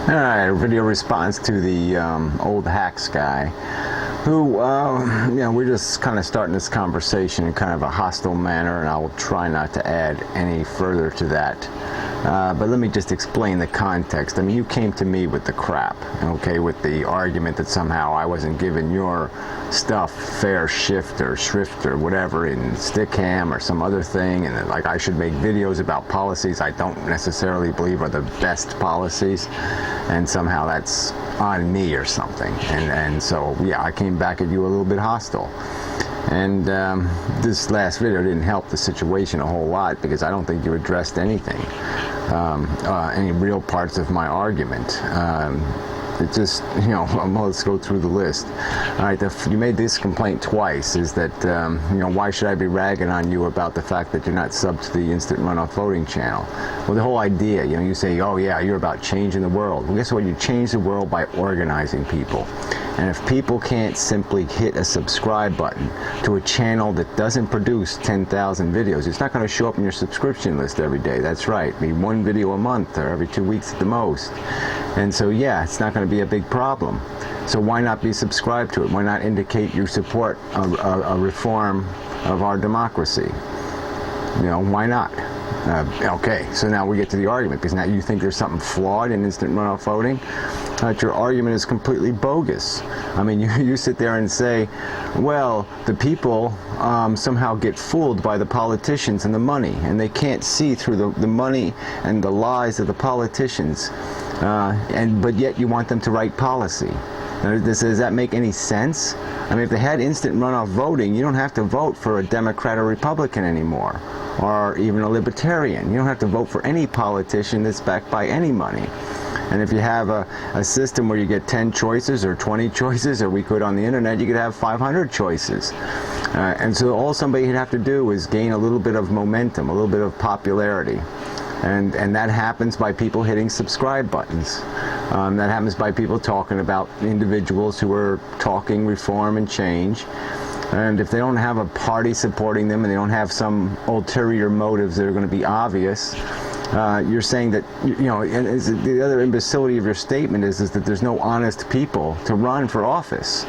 Alright, a video response to the old hacks guy who, we're just kind of starting this conversation in kind of a hostile manner, and I'll try not to add any further to that. But let me just explain the context. I mean, you came to me with the crap, okay, with the argument that somehow I wasn't giving your stuff fair shift or shrift or whatever in Stickham or some other thing, and that, like, I should make videos about policies I don't necessarily believe are the best policies, and somehow that's on me or something. And so, yeah, I came back at you a little bit hostile. And this last video didn't help the situation a whole lot, because I don't think you addressed anything, any real parts of my argument. It just, let's go through the list. All right, you made this complaint twice, is that, why should I be ragging on you about the fact that you're not subbed to the instant runoff voting channel? Well, the whole idea, you say, oh yeah, you're about changing the world. Well, guess what? You change the world by organizing people. And if people can't simply hit a subscribe button to a channel that doesn't produce 10,000 videos, it's not going to show up in your subscription list every day. That's right. Maybe one video a month or every 2 weeks at the most. And so, yeah, it's not going to be a big problem. So why not be subscribed to it? Why not indicate you support a reform of our democracy? Why not? Okay, so now we get to the argument, because now you think there's something flawed in instant runoff voting. Your argument is completely bogus. I mean, you sit there and say, well, the people somehow get fooled by the politicians and the money, and they can't see through the money and the lies of the politicians, but yet you want them to write policy. Now, does that make any sense? I mean, if they had instant runoff voting, you don't have to vote for a Democrat or Republican anymore, or even a Libertarian. You don't have to vote for any politician that's backed by any money. And if you have a system where you get 10 choices or 20 choices, or we could on the internet, you could have 500 choices. And so all somebody would have to do is gain a little bit of momentum, a little bit of popularity. And that happens by people hitting subscribe buttons. That happens by people talking about individuals who are talking reform and change. And if they don't have a party supporting them, and they don't have some ulterior motives that are going to be obvious, you're saying that, and the other imbecility of your statement is that there's no honest people to run for office.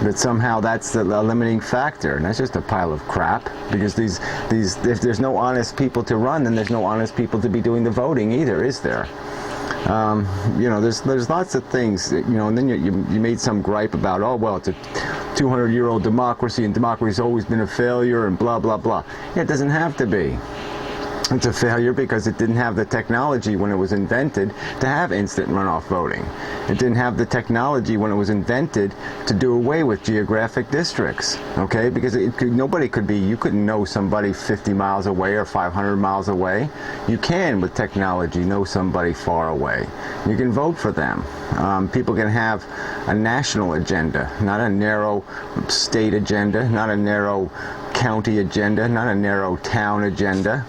That somehow that's the limiting factor, and that's just a pile of crap. Because if there's no honest people to run, then there's no honest people to be doing the voting either, is there? There's lots of things, and then you made some gripe about, oh, well, it's a 200-year-old democracy, and democracy's always been a failure, and blah, blah, blah. Yeah, it doesn't have to be. It's a failure because it didn't have the technology when it was invented to have instant runoff voting. It didn't have the technology when it was invented to do away with geographic districts, okay? Because you couldn't know somebody 50 miles away or 500 miles away. You can, with technology, know somebody far away. You can vote for them. People can have a national agenda, not a narrow state agenda, not a narrow county agenda, not a narrow town agenda.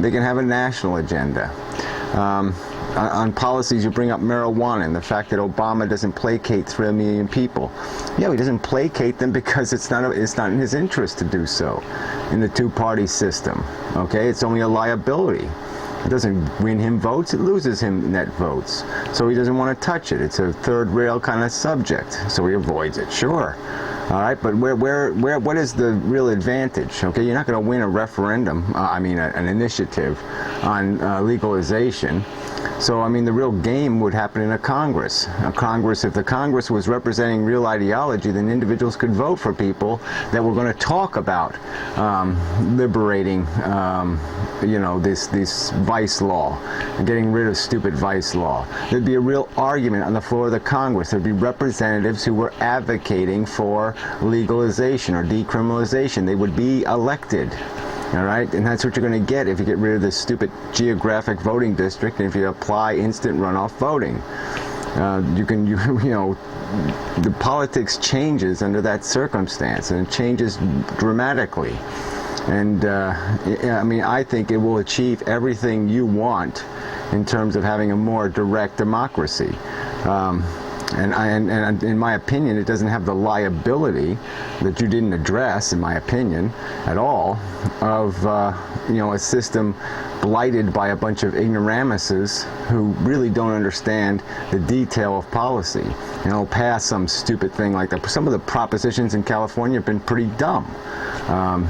They can have a national agenda. On policies, you bring up marijuana and the fact that Obama doesn't placate 3 million people. Yeah, he doesn't placate them because it's not in his interest to do so in the two-party system. Okay, it's only a liability. It doesn't win him votes, it loses him net votes. So he doesn't want to touch it. It's a third rail kind of subject, so he avoids it. Sure. All right, but what is the real advantage? Okay, you're not going to win a referendum, an initiative on legalization. So, I mean, the real game would happen in a Congress. If the Congress was representing real ideology, then individuals could vote for people that were going to talk about liberating, this vice law, getting rid of stupid vice law. There'd be a real argument on the floor of the Congress. There'd be representatives who were advocating for legalization or decriminalization. They would be elected. All right, and that's what you're going to get if you get rid of this stupid geographic voting district, and if you apply instant runoff voting. The politics changes under that circumstance, and it changes dramatically. And I think it will achieve everything you want in terms of having a more direct democracy. And in my opinion, it doesn't have the liability that you didn't address, in my opinion, at all, of a system blighted by a bunch of ignoramuses who really don't understand the detail of policy. And they'll pass some stupid thing like that. Some of the propositions in California have been pretty dumb.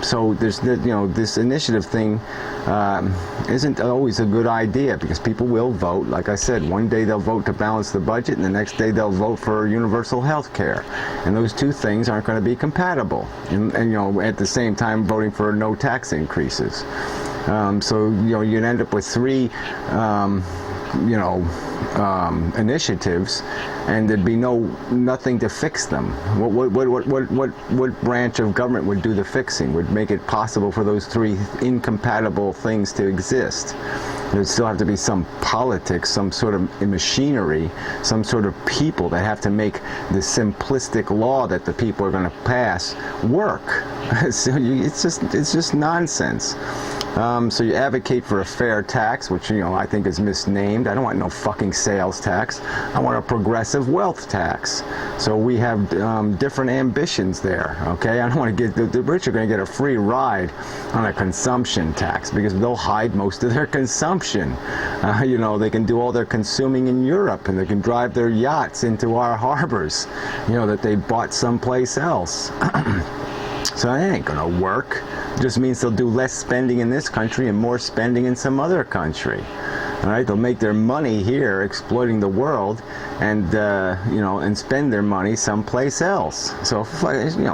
So there's, this initiative thing isn't always a good idea, because people will vote. Like I said, one day they'll vote to balance the budget, and the next day they'll vote for universal health care. And those two things aren't going to be compatible. And at the same time voting for no tax increases. So you'd end up with three initiatives, and there'd be nothing to fix them. What branch of government would do the fixing? Would make it possible for those three incompatible things to exist? There'd still have to be some politics, some sort of machinery, some sort of people that have to make the simplistic law that the people are going to pass work. So it's just nonsense. So you advocate for a fair tax, which I think is misnamed. I don't want no fucking sales tax. I want a progressive wealth tax. So we have different ambitions there. Okay, I don't want to get the rich are going to get a free ride on a consumption tax, because they'll hide most of their consumption. They can do all their consuming in Europe, and they can drive their yachts into our harbors, that they bought someplace else. So that ain't gonna work. It just means they'll do less spending in this country and more spending in some other country. All right, they'll make their money here exploiting the world, and and spend their money someplace else. So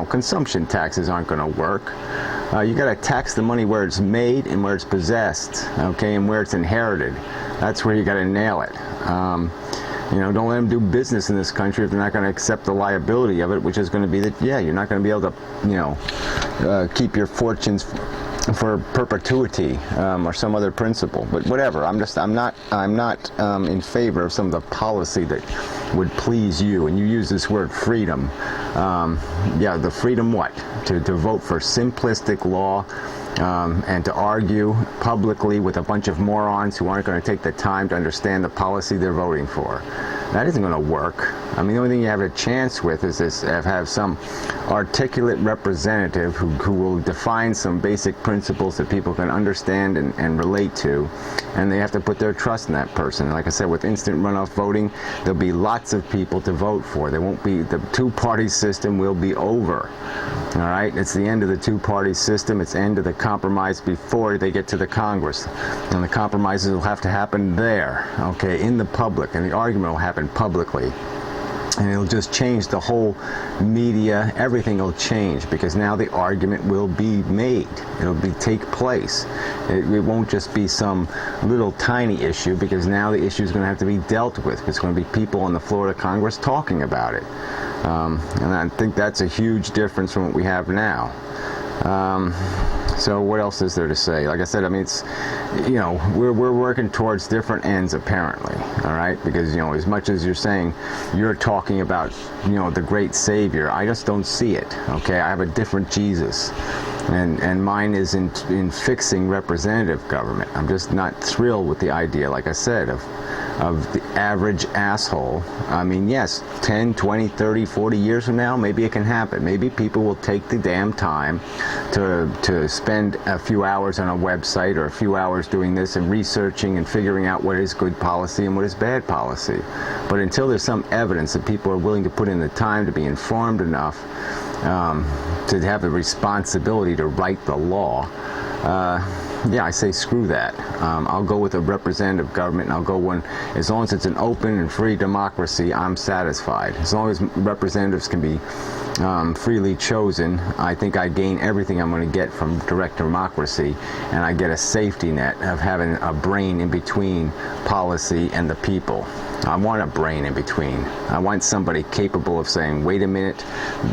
consumption taxes aren't going to work. You got to tax the money where it's made and where it's possessed, okay, and where it's inherited. That's where you got to nail it. Don't let them do business in this country if they're not going to accept the liability of it, which is going to be that, you're not going to be able to, keep your fortunes for perpetuity, or some other principle. But whatever. I'm not in favor of some of the policy that would please you. And you use this word freedom. The freedom what? To vote for simplistic law. And to argue publicly with a bunch of morons who aren't going to take the time to understand the policy they're voting for. That isn't going to work. I mean, the only thing you have a chance with is have some articulate representative who will define some basic principles that people can understand and relate to, and they have to put their trust in that person. And like I said, with instant runoff voting, there'll be lots of people to vote for. There won't be, the two-party system will be over. All right, it's the end of the two-party system. It's the end of the compromise before they get to the Congress, and the compromises will have to happen there, okay, in the public, and the argument will happen publicly. And it'll just change the whole media. Everything will change, because now the argument will be made. It'll take place. It won't just be some little tiny issue, because now the issue is going to have to be dealt with. It's going to be people on the floor of Congress talking about it. And I think that's a huge difference from what we have now. So what else is there to say? Like I said, I mean, it's, we're working towards different ends, apparently, all right? Because, as much as you're saying you're talking about, the great Savior, I just don't see it, okay? I have a different Jesus, and mine is in fixing representative government. I'm just not thrilled with the idea, like I said, of the average asshole. I mean, yes, 10, 20, 30, 40 years from now, maybe it can happen. Maybe people will take the damn time to spend a few hours on a website, or a few hours doing this and researching and figuring out what is good policy and what is bad policy. But until there's some evidence that people are willing to put in the time to be informed enough to have the responsibility to write the law, I say screw that. I'll go with a representative government, and I'll go one, as long as it's an open and free democracy, I'm satisfied. As long as representatives can be freely chosen, I think I gain everything I'm going to get from direct democracy, and I get a safety net of having a brain in between policy and the people. I want a brain in between. I want somebody capable of saying, wait a minute,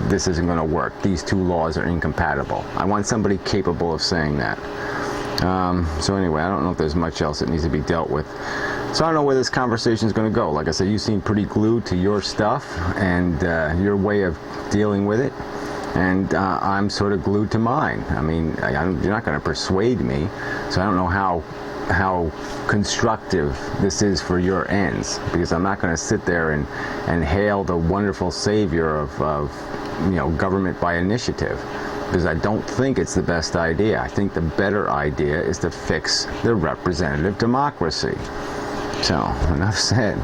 this isn't going to work. These two laws are incompatible. I want somebody capable of saying that. So anyway, I don't know if there's much else that needs to be dealt with. So I don't know where this conversation is going to go. Like I said, you seem pretty glued to your stuff and your way of dealing with it. And I'm sort of glued to mine. I mean, you're not going to persuade me. So I don't know how constructive this is for your ends, because I'm not going to sit there and hail the wonderful savior of government by initiative. because I don't think it's the best idea. I think the better idea is to fix the representative democracy. So, enough said.